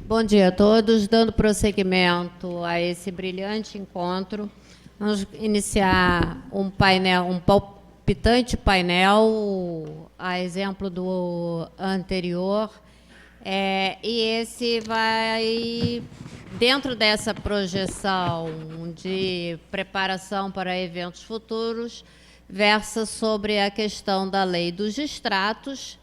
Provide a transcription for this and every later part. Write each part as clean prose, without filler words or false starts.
Bom dia a todos. Dando prosseguimento a esse brilhante encontro, vamos iniciar um painel, um palpitante painel, a exemplo do anterior, e esse vai, dentro dessa projeção de preparação para eventos futuros, versa sobre a questão da lei dos distratos,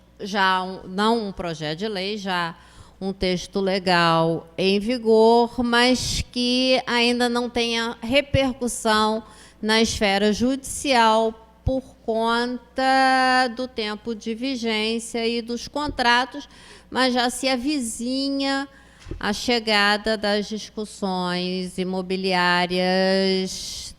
não um projeto de lei, já um texto legal em vigor, mas que ainda não tenha repercussão na esfera judicial por conta do tempo de vigência e dos contratos, mas já se avizinha a chegada das discussões imobiliárias,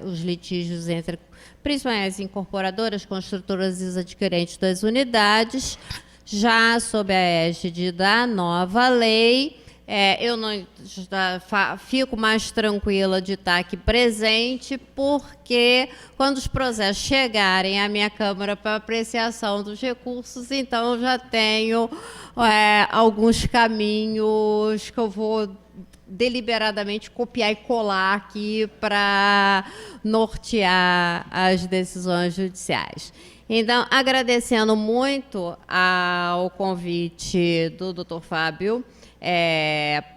os litígios entre, principalmente as incorporadoras, construtoras e os adquirentes das unidades, já sob a égide da nova lei. Eu não fico mais tranquila de estar aqui presente, porque quando os processos chegarem à minha Câmara para apreciação dos recursos, então eu já tenho alguns caminhos que eu vou deliberadamente copiar e colar aqui para nortear as decisões judiciais. Então, agradecendo muito ao convite do Dr. Fábio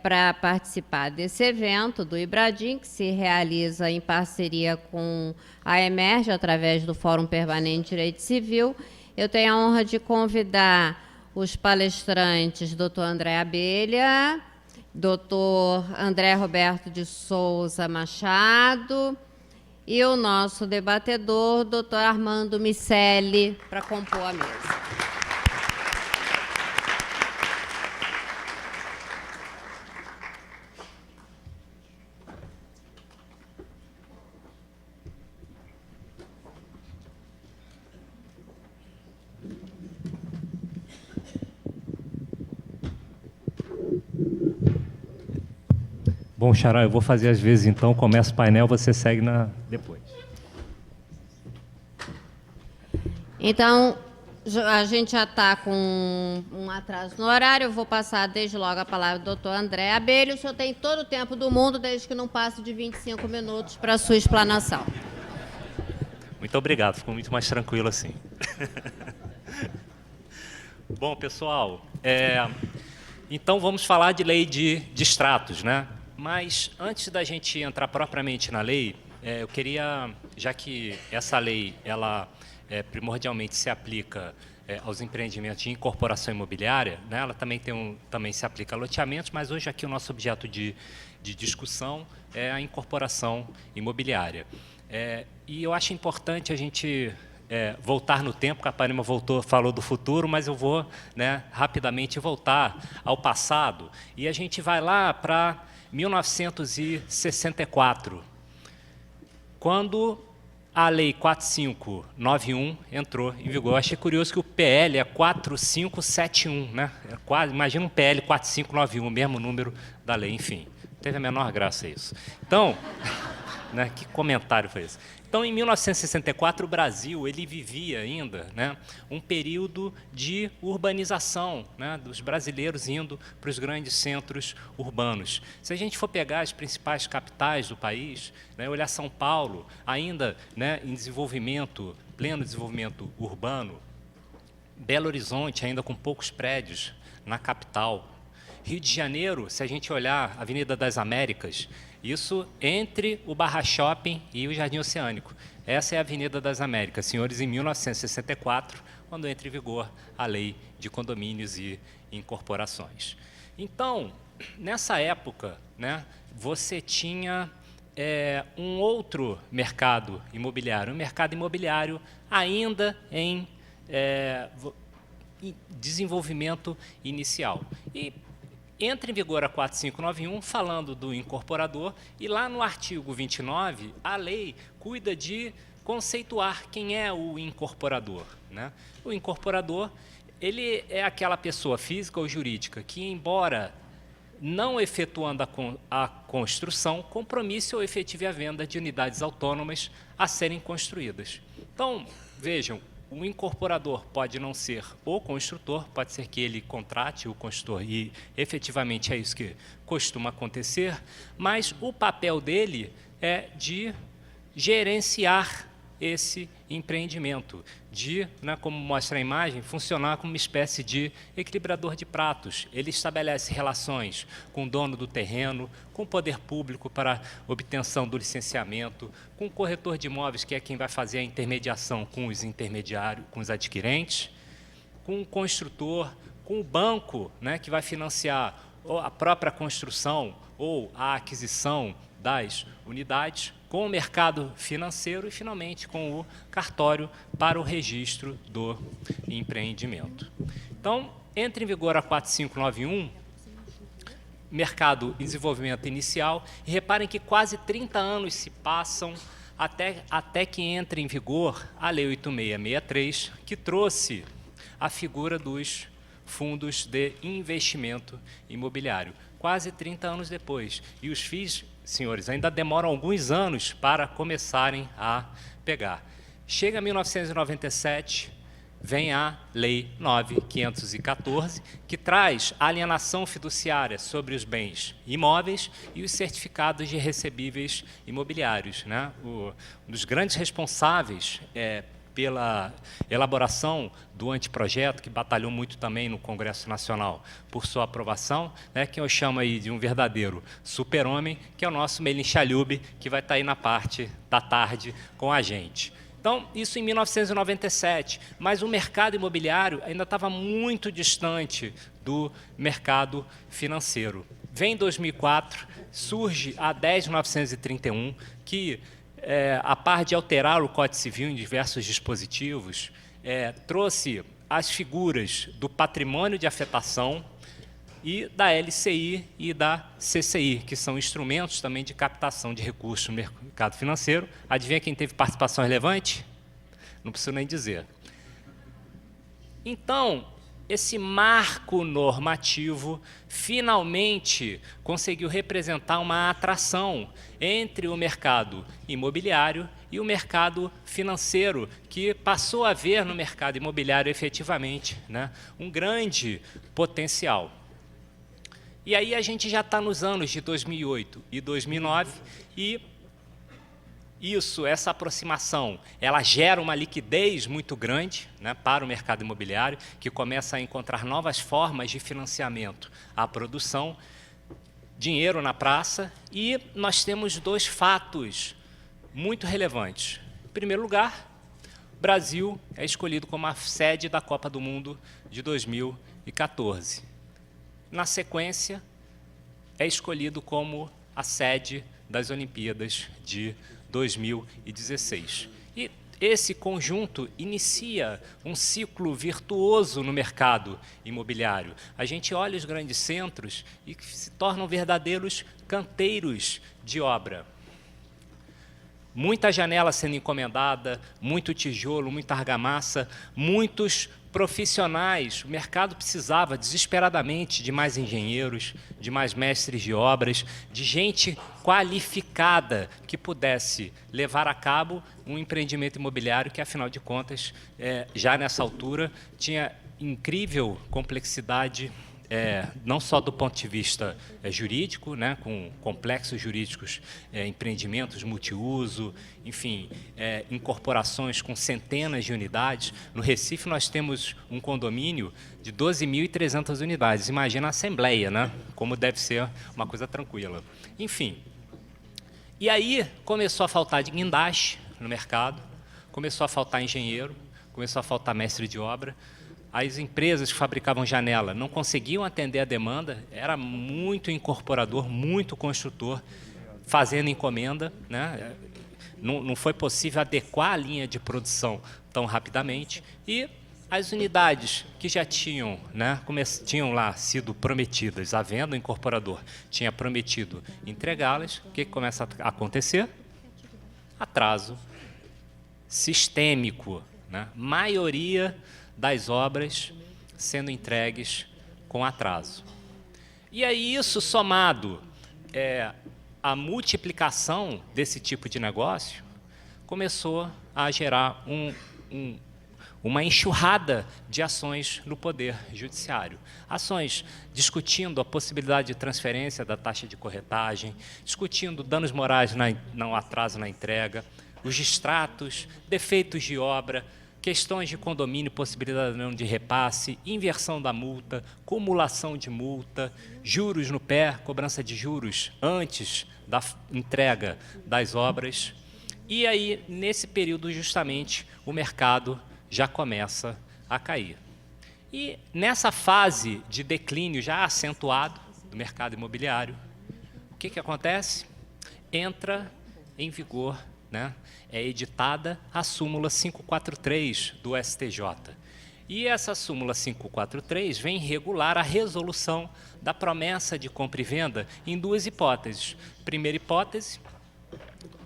para participar desse evento do IBRADIM, que se realiza em parceria com a Emerge, através do Fórum Permanente de Direito Civil. Eu tenho a honra de convidar os palestrantes Dr. André Abelha, Dr. André Roberto de Souza Machado, e o nosso debatedor, Dr. Armando Miceli, para compor a mesa. Bom, Xará, eu vou fazer às vezes, então, começa o painel, você segue depois. Então, a gente já está com um atraso no horário, eu vou passar desde logo a palavra ao doutor André Abelha. O senhor tem todo o tempo do mundo, desde que não passe de 25 minutos para a sua explanação. Muito obrigado, ficou muito mais tranquilo assim. Bom, pessoal, então vamos falar de lei de distratos, né? Mas antes da gente entrar propriamente na lei, eu queria, já que essa lei ela primordialmente se aplica aos empreendimentos de incorporação imobiliária, né? Ela também se aplica a loteamentos, mas hoje aqui o nosso objeto de discussão é a incorporação imobiliária. E eu acho importante a gente voltar no tempo, que a Capanema falou do futuro, mas eu vou rapidamente voltar ao passado. E a gente vai lá para 1964, quando a Lei 4591 entrou em vigor. Eu achei curioso que o PL é 4571, né? Imagina um PL 4591, o mesmo número da lei, enfim. Não teve a menor graça isso. Então, que comentário foi esse? Então, em 1964, o Brasil ele vivia ainda um período de urbanização, dos brasileiros indo para os grandes centros urbanos. Se a gente for pegar as principais capitais do país, olhar São Paulo, ainda em desenvolvimento, pleno desenvolvimento urbano, Belo Horizonte, ainda com poucos prédios na capital, Rio de Janeiro, se a gente olhar a Avenida das Américas, isso entre o Barra Shopping e o Jardim Oceânico. Essa é a Avenida das Américas, senhores, em 1964, quando entra em vigor a Lei de Condomínios e Incorporações. Então, nessa época, você tinha um outro mercado imobiliário, um mercado imobiliário ainda em desenvolvimento inicial. E entra em vigor a 4591, falando do incorporador, e lá no artigo 29, a lei cuida de conceituar quem é o incorporador, né? O incorporador, ele é aquela pessoa física ou jurídica que, embora não efetuando a construção, compromisse ou efetive a venda de unidades autônomas a serem construídas. Então, vejam, o incorporador pode não ser o construtor, pode ser que ele contrate o construtor, e efetivamente é isso que costuma acontecer, mas o papel dele é de gerenciar esse empreendimento, de, né, como mostra a imagem, funcionar como uma espécie de equilibrador de pratos. Ele estabelece relações com o dono do terreno, com o poder público para obtenção do licenciamento, com o corretor de imóveis, que é quem vai fazer a intermediação com os intermediários, com os adquirentes, com o construtor, com o banco, né, que vai financiar a própria construção ou a aquisição das unidades, com o mercado financeiro e, finalmente, com o cartório para o registro do empreendimento. Então, entra em vigor a 4591, mercado em desenvolvimento inicial, e reparem que quase 30 anos se passam até que entre em vigor a Lei 8663, que trouxe a figura dos fundos de investimento imobiliário. Quase 30 anos depois. E os FIIs, senhores, ainda demoram alguns anos para começarem a pegar. Chega 1997, vem a Lei 9.514, que traz a alienação fiduciária sobre os bens imóveis e os certificados de recebíveis imobiliários, né? Um dos grandes responsáveis pela elaboração do anteprojeto, que batalhou muito também no Congresso Nacional por sua aprovação, né, que eu chamo aí de um verdadeiro super-homem, que é o nosso Meilin Chalhoub, que vai estar aí na parte da tarde com a gente. Então, isso em 1997, mas o mercado imobiliário ainda estava muito distante do mercado financeiro. Vem em 2004, surge a 10.931, que a par de alterar o Código Civil em diversos dispositivos, trouxe as figuras do patrimônio de afetação e da LCI e da CCI, que são instrumentos também de captação de recursos no mercado financeiro. Adivinha quem teve participação relevante? Não preciso nem dizer. Então, esse marco normativo finalmente conseguiu representar uma atração entre o mercado imobiliário e o mercado financeiro, que passou a ver no mercado imobiliário efetivamente, né, um grande potencial. E aí a gente já está nos anos de 2008 e 2009 e essa aproximação, ela gera uma liquidez muito grande, né, para o mercado imobiliário, que começa a encontrar novas formas de financiamento à produção, dinheiro na praça, e nós temos dois fatos muito relevantes. Em primeiro lugar, o Brasil é escolhido como a sede da Copa do Mundo de 2014. Na sequência, é escolhido como a sede das Olimpíadas de 2016. E esse conjunto inicia um ciclo virtuoso no mercado imobiliário. A gente olha os grandes centros e que se tornam verdadeiros canteiros de obra. Muita janela sendo encomendada, muito tijolo, muita argamassa, muitos profissionais. O mercado precisava desesperadamente de mais engenheiros, de mais mestres de obras, de gente qualificada que pudesse levar a cabo um empreendimento imobiliário que, afinal de contas, já nessa altura, tinha incrível complexidade, não só do ponto de vista jurídico, né, com complexos jurídicos, empreendimentos multiuso, enfim, incorporações com centenas de unidades. No Recife, nós temos um condomínio de 12.300 unidades. Imagina a Assembleia, né, como deve ser uma coisa tranquila. Enfim, e aí começou a faltar de guindaste no mercado, começou a faltar engenheiro, começou a faltar mestre de obra. As empresas que fabricavam janela não conseguiam atender a demanda, era muito incorporador, muito construtor, fazendo encomenda, né? Não foi possível adequar a linha de produção tão rapidamente, e as unidades que já tinham, né, tinham lá sido prometidas à venda, o incorporador tinha prometido entregá-las, o que começa a acontecer? Atraso sistêmico, né? Maioria das obras sendo entregues com atraso. E aí isso somado à multiplicação desse tipo de negócio começou a gerar uma enxurrada de ações no Poder Judiciário. Ações discutindo a possibilidade de transferência da taxa de corretagem, discutindo danos morais no atraso na entrega, os distratos, defeitos de obra, questões de condomínio, possibilidade não de repasse, inversão da multa, cumulação de multa, juros no pé, cobrança de juros antes da entrega das obras. E aí, nesse período, justamente, o mercado já começa a cair. E nessa fase de declínio já acentuado do mercado imobiliário, o que acontece? Entra em vigor, né, é editada a súmula 543 do STJ. E essa súmula 543 vem regular a resolução da promessa de compra e venda em duas hipóteses. Primeira hipótese,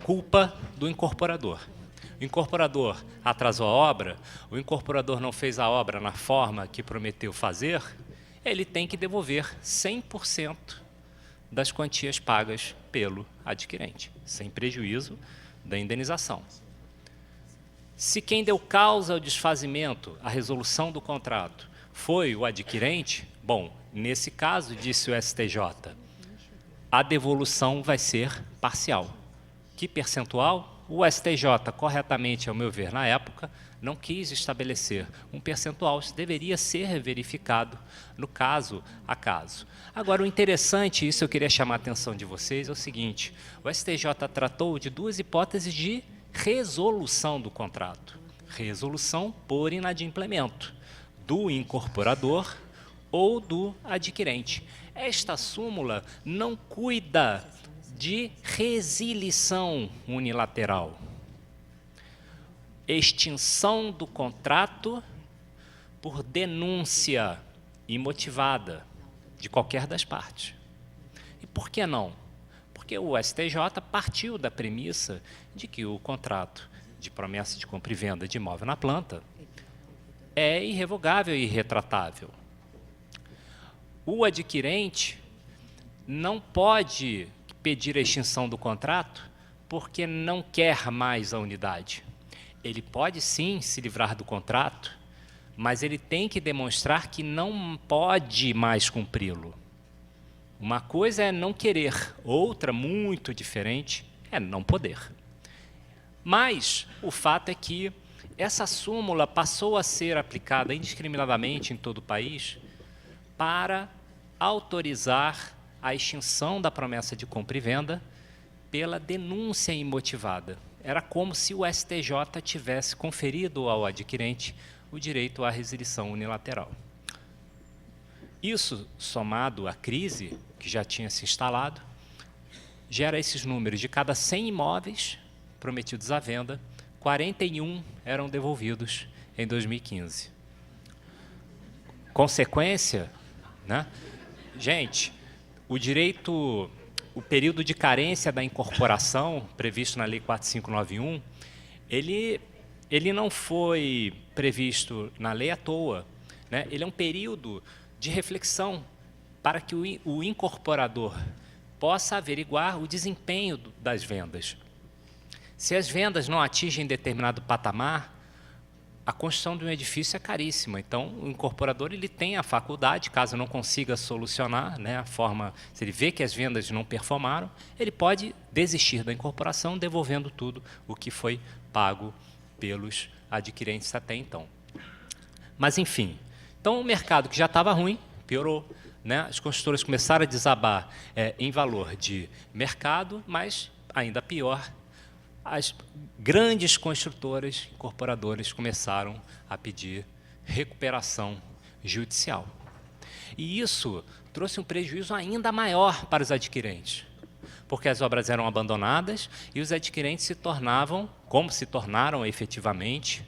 culpa do incorporador. O incorporador atrasou a obra, o incorporador não fez a obra na forma que prometeu fazer, ele tem que devolver 100% das quantias pagas pelo adquirente, sem prejuízo da indenização. Se quem deu causa ao desfazimento, à resolução do contrato, foi o adquirente, bom, nesse caso, disse o STJ, a devolução vai ser parcial. Que percentual? O STJ, corretamente, ao meu ver, na época, não quis estabelecer um percentual, isso deveria ser verificado no caso a caso. Agora, o interessante, isso eu queria chamar a atenção de vocês, é o seguinte, o STJ tratou de duas hipóteses de resolução do contrato. Resolução por inadimplemento, do incorporador ou do adquirente. Esta súmula não cuida de resilição unilateral, extinção do contrato por denúncia imotivada de qualquer das partes. E por que não? Porque o STJ partiu da premissa de que o contrato de promessa de compra e venda de imóvel na planta é irrevogável e irretratável. O adquirente não pode pedir a extinção do contrato porque não quer mais a unidade. Ele pode sim se livrar do contrato, mas ele tem que demonstrar que não pode mais cumpri-lo. Uma coisa é não querer, outra, muito diferente, é não poder. Mas o fato é que essa súmula passou a ser aplicada indiscriminadamente em todo o país para autorizar a extinção da promessa de compra e venda pela denúncia imotivada. Era como se o STJ tivesse conferido ao adquirente o direito à resilição unilateral. Isso, somado à crise que já tinha se instalado, gera esses números. De cada 100 imóveis prometidos à venda, 41 eram devolvidos em 2015. Consequência, né? Gente, o período de carência da incorporação, previsto na Lei 4591, ele não foi previsto na lei à toa, né? Ele é um período de reflexão para que o incorporador possa averiguar o desempenho das vendas. Se as vendas não atingem determinado patamar, a construção de um edifício é caríssima. Então, o incorporador ele tem a faculdade, caso não consiga solucionar, né, a forma, se ele vê que as vendas não performaram, ele pode desistir da incorporação, devolvendo tudo o que foi pago pelos adquirentes até então. Mas, enfim, então o mercado que já estava ruim, piorou, né? As construtoras começaram a desabar em valor de mercado, mas, ainda pior, as grandes construtoras, incorporadoras, começaram a pedir recuperação judicial. E isso trouxe um prejuízo ainda maior para os adquirentes, porque as obras eram abandonadas e os adquirentes se tornavam, como se tornaram efetivamente,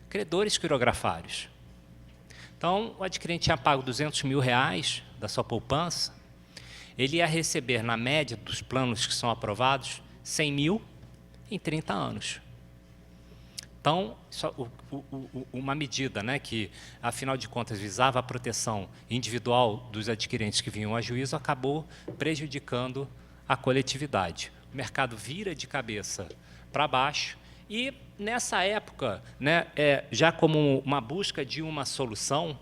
credores quirografários. Então, o adquirente tinha pago R$200 mil da sua poupança, ele ia receber, na média dos planos que são aprovados, 100 mil em 30 anos. Então, uma medida, né, que, afinal de contas, visava a proteção individual dos adquirentes que vinham a juízo, acabou prejudicando a coletividade. O mercado vira de cabeça para baixo e, nessa época, né, já como uma busca de uma solução,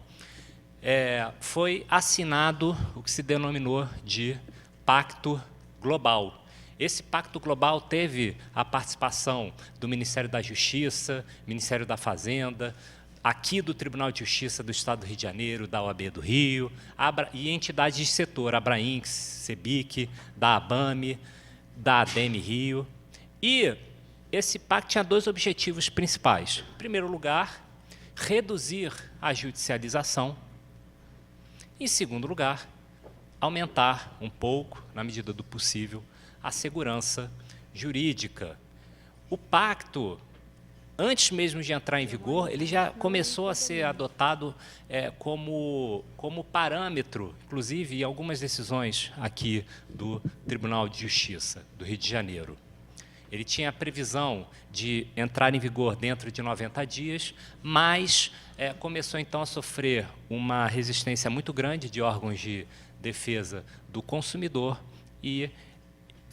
foi assinado o que se denominou de Pacto Global. Esse Pacto Global teve a participação do Ministério da Justiça, Ministério da Fazenda, aqui do Tribunal de Justiça do Estado do Rio de Janeiro, da OAB do Rio, e entidades de setor, Abrainx, Cebic, da ABAME, da ADEME Rio. E esse pacto tinha dois objetivos principais. Em primeiro lugar, reduzir a judicialização. Em segundo lugar, aumentar um pouco, na medida do possível, a segurança jurídica. O pacto, antes mesmo de entrar em vigor, ele já começou a ser adotado como parâmetro, inclusive em algumas decisões aqui do Tribunal de Justiça do Rio de Janeiro. Ele tinha a previsão de entrar em vigor dentro de 90 dias, mas começou então a sofrer uma resistência muito grande de órgãos de defesa do consumidor e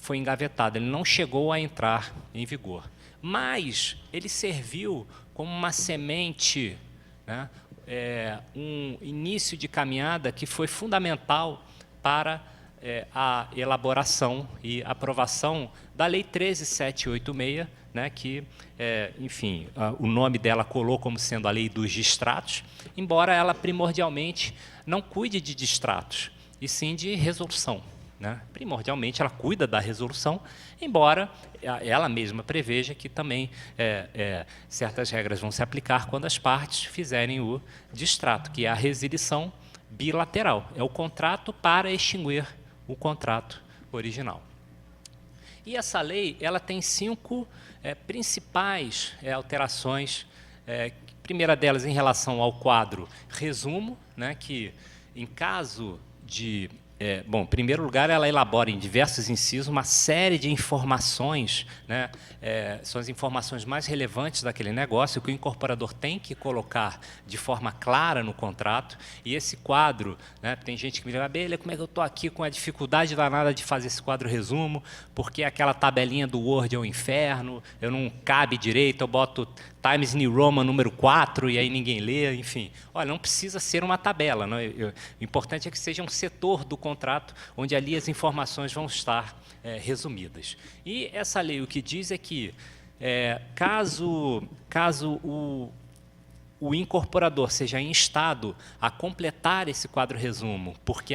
foi engavetado. Ele não chegou a entrar em vigor, mas ele serviu como uma semente, né, um início de caminhada que foi fundamental para a elaboração e aprovação da Lei 13.786, né, que, enfim, o nome dela colou como sendo a Lei dos Distratos, embora ela primordialmente não cuide de distratos, e sim de resolução. Né? Primordialmente, ela cuida da resolução, embora ela mesma preveja que também certas regras vão se aplicar quando as partes fizerem o distrato, que é a resilição bilateral. É o contrato para extinguir o contrato original. E essa lei ela tem 5 principais alterações. A primeira delas em relação ao quadro resumo, né, que, em caso de... bom, em primeiro lugar, ela elabora em diversos incisos uma série de informações, né, são as informações mais relevantes daquele negócio, que o incorporador tem que colocar de forma clara no contrato, e esse quadro, né, tem gente que me diz, Abelha, como é que eu estou aqui com a dificuldade danada de fazer esse quadro resumo, porque aquela tabelinha do Word é um inferno, eu não cabe direito, eu boto Times New Roman número 4 e aí ninguém lê, enfim. Olha, não precisa ser uma tabela, não? O importante é que seja um setor do contrato onde ali as informações vão estar resumidas. E essa lei o que diz é que, caso o incorporador seja instado a completar esse quadro resumo, porque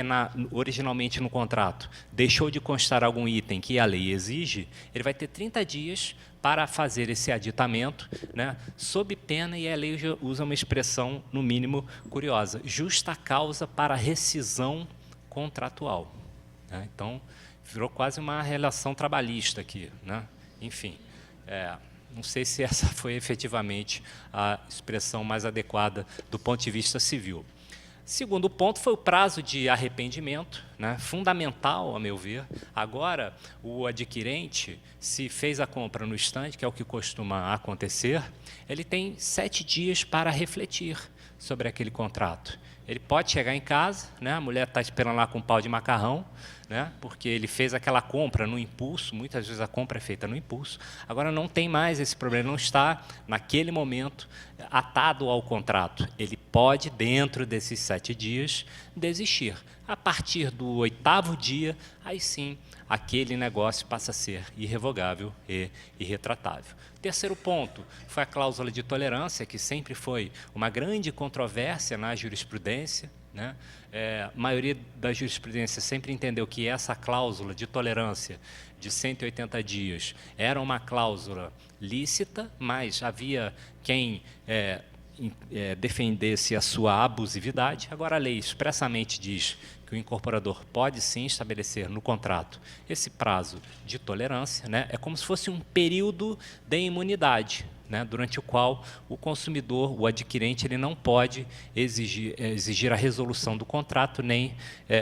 originalmente no contrato deixou de constar algum item que a lei exige, ele vai ter 30 dias para fazer esse aditamento, né, sob pena, e a lei usa uma expressão, no mínimo, curiosa, justa causa para rescisão contratual. Né? Então, virou quase uma relação trabalhista aqui. Né? Enfim, não sei se essa foi efetivamente a expressão mais adequada do ponto de vista civil. Segundo ponto foi o prazo de arrependimento, né, fundamental, a meu ver. Agora, o adquirente, se fez a compra no estande, que é o que costuma acontecer, ele tem 7 dias para refletir sobre aquele contrato. Ele pode chegar em casa, né, a mulher está esperando lá com um pau de macarrão, né, porque ele fez aquela compra no impulso, muitas vezes a compra é feita no impulso, agora não tem mais esse problema, não está, naquele momento, atado ao contrato. Ele pode, dentro desses 7 dias, desistir. A partir do 8º dia, aí sim, aquele negócio passa a ser irrevogável e irretratável. Terceiro ponto foi a cláusula de tolerância, que sempre foi uma grande controvérsia na jurisprudência. Né? A maioria da jurisprudência sempre entendeu que essa cláusula de tolerância de 180 dias era uma cláusula lícita, mas havia quem defendesse a sua abusividade. Agora, a lei expressamente diz que o incorporador pode, sim, estabelecer no contrato esse prazo de tolerância, né? É como se fosse um período de imunidade, né, durante o qual o consumidor, o adquirente, ele não pode exigir a resolução do contrato, nem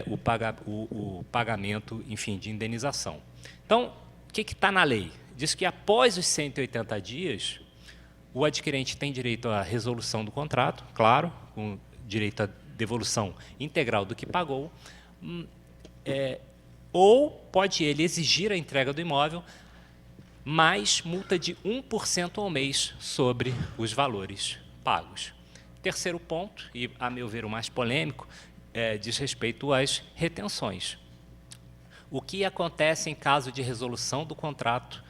o pagamento, enfim, de indenização. Então, o que está na lei? Diz que após os 180 dias, O adquirente tem direito à resolução do contrato, claro, com direito à devolução integral do que pagou, ou pode ele exigir a entrega do imóvel mais multa de 1% ao mês sobre os valores pagos. Terceiro ponto, e a meu ver o mais polêmico, diz respeito às retenções. O que acontece em caso de resolução do contrato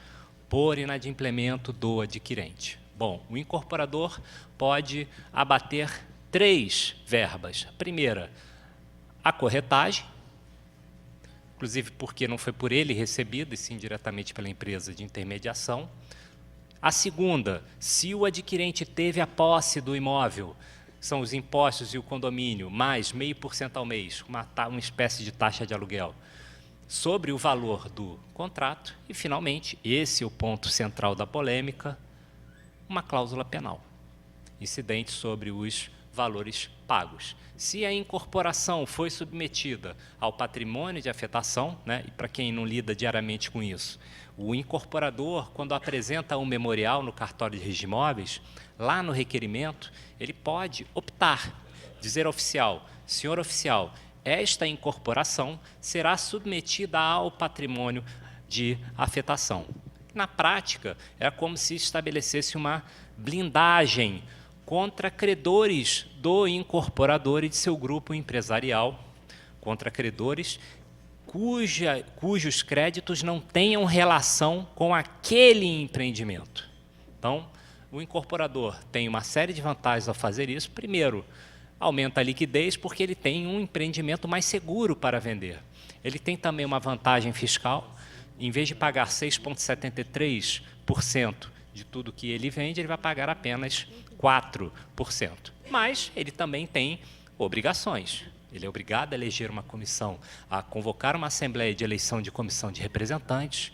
por inadimplemento do adquirente? Bom, o incorporador pode abater 3 verbas. A primeira, a corretagem, inclusive porque não foi por ele recebida, e sim diretamente pela empresa de intermediação. A segunda, se o adquirente teve a posse do imóvel, são os impostos e o condomínio, mais 0,5% ao mês, uma espécie de taxa de aluguel, sobre o valor do contrato. E, finalmente, esse é o ponto central da polêmica, uma cláusula penal, incidente sobre os valores pagos. Se a incorporação foi submetida ao patrimônio de afetação, né, e para quem não lida diariamente com isso, o incorporador, quando apresenta um memorial no cartório de registro de imóveis, lá no requerimento, ele pode optar, dizer ao oficial, senhor oficial, esta incorporação será submetida ao patrimônio de afetação. Na prática, é como se estabelecesse uma blindagem contra credores do incorporador e de seu grupo empresarial, contra credores cujos créditos não tenham relação com aquele empreendimento. Então, o incorporador tem uma série de vantagens ao fazer isso. Primeiro, aumenta a liquidez porque ele tem um empreendimento mais seguro para vender. Ele tem também uma vantagem fiscal. Em vez de pagar 6,73% de tudo que ele vende, ele vai pagar apenas 4%. Mas ele também tem obrigações. Ele é obrigado a eleger uma comissão, a convocar uma assembleia de eleição de comissão de representantes.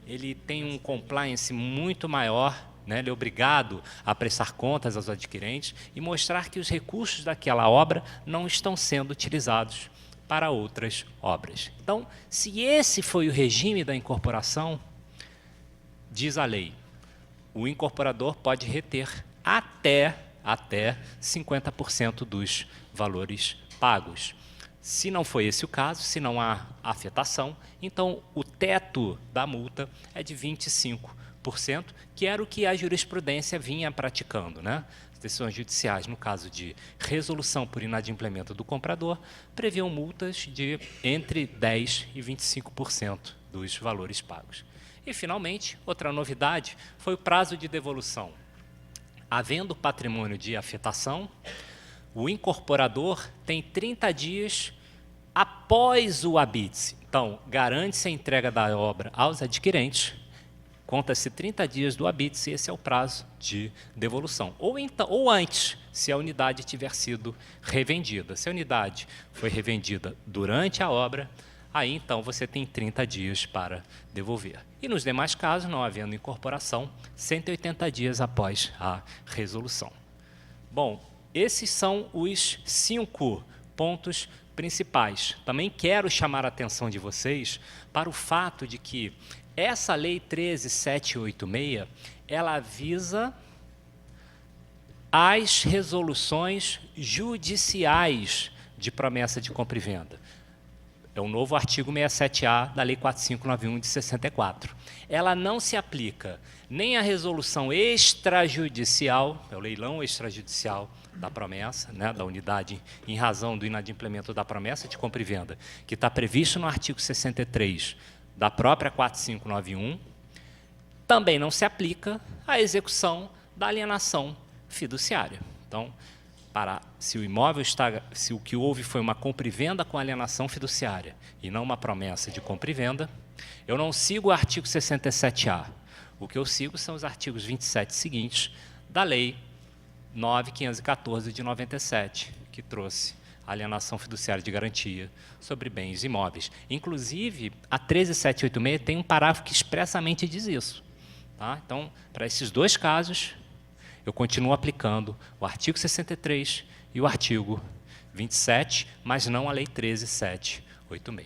Ele tem um compliance muito maior, né? Ele é obrigado a prestar contas aos adquirentes e mostrar que os recursos daquela obra não estão sendo utilizados para outras obras. Então, se esse foi o regime da incorporação, diz a lei, o incorporador pode reter até 50% dos valores pagos. Se não foi esse o caso, se não há afetação, então o teto da multa é de 25%, que era o que a jurisprudência vinha praticando, né? As decisões judiciais, no caso de resolução por inadimplemento do comprador, previam multas de entre 10% e 25% dos valores pagos. E, finalmente, outra novidade foi o prazo de devolução. Havendo patrimônio de afetação, o incorporador tem 30 dias após o habite-se. Então, garante-se a entrega da obra aos adquirentes, conta-se 30 dias do habite-se, esse é o prazo de devolução. Ou antes, se a unidade tiver sido revendida. Se a unidade foi revendida durante a obra, aí então você tem 30 dias para devolver. E nos demais casos, não havendo incorporação, 180 dias após a resolução. Bom, esses são os 5 pontos principais. Também quero chamar a atenção de vocês para o fato de que essa Lei 13.786, ela visa as resoluções judiciais de promessa de compra e venda. É o novo artigo 67A da Lei 4591 de 64. Ela não se aplica nem à resolução extrajudicial, é o leilão extrajudicial da promessa, né, da unidade, em razão do inadimplemento da promessa de compra e venda, que está previsto no artigo 63 da própria 4591, também não se aplica à execução da alienação fiduciária. Então, se o imóvel se o que houve foi uma compra e venda com alienação fiduciária e não uma promessa de compra e venda, eu não sigo o artigo 67A. O que eu sigo são os artigos 27 seguintes da Lei 9.514 de 97, que trouxe a alienação fiduciária de garantia sobre bens imóveis. Inclusive, a 13.786 tem um parágrafo que expressamente diz isso. Tá? Então, para esses dois casos, eu continuo aplicando o artigo 63 e o artigo 27, mas não a Lei 13.786.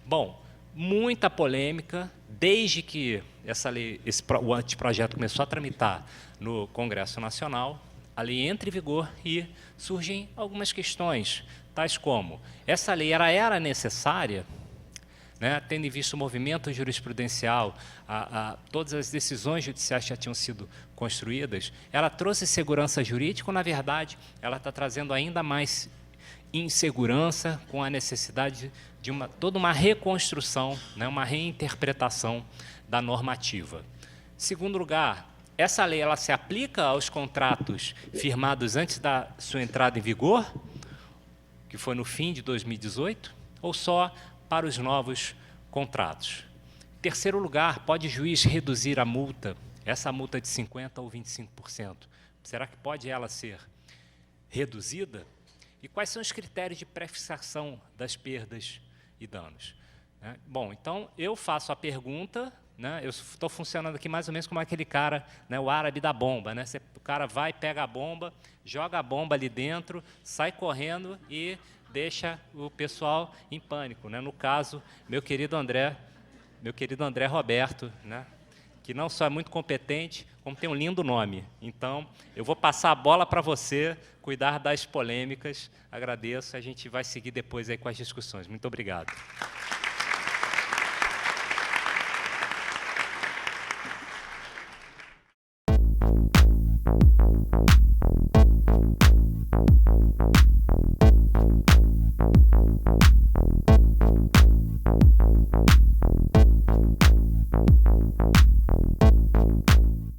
Bom, muita polêmica, desde que essa lei, o anteprojeto começou a tramitar no Congresso Nacional, a lei entra em vigor e surgem algumas questões, tais como, essa lei era necessária, né, tendo em vista o movimento jurisprudencial, todas as decisões judiciais que já tinham sido construídas, ela trouxe segurança jurídica, ou, na verdade, ela está trazendo ainda mais insegurança com a necessidade de toda uma reconstrução, né, uma reinterpretação da normativa. Segundo lugar, essa lei ela se aplica aos contratos firmados antes da sua entrada em vigor, que foi no fim de 2018, ou só para os novos contratos. Em terceiro lugar, pode o juiz reduzir a multa, essa multa de 50% ou 25%? Será que pode ela ser reduzida? E quais são os critérios de prefixação das perdas e danos? Bom, então, eu faço a pergunta, né, eu estou funcionando aqui mais ou menos como aquele cara, né, o árabe da bomba. Né, o cara vai, pega a bomba, joga a bomba ali dentro, sai correndo e deixa o pessoal em pânico. Né, no caso, meu querido André Roberto, né, que não só é muito competente, como tem um lindo nome. Então, eu vou passar a bola para você, cuidar das polêmicas. Agradeço, a gente vai seguir depois aí com as discussões. Muito obrigado.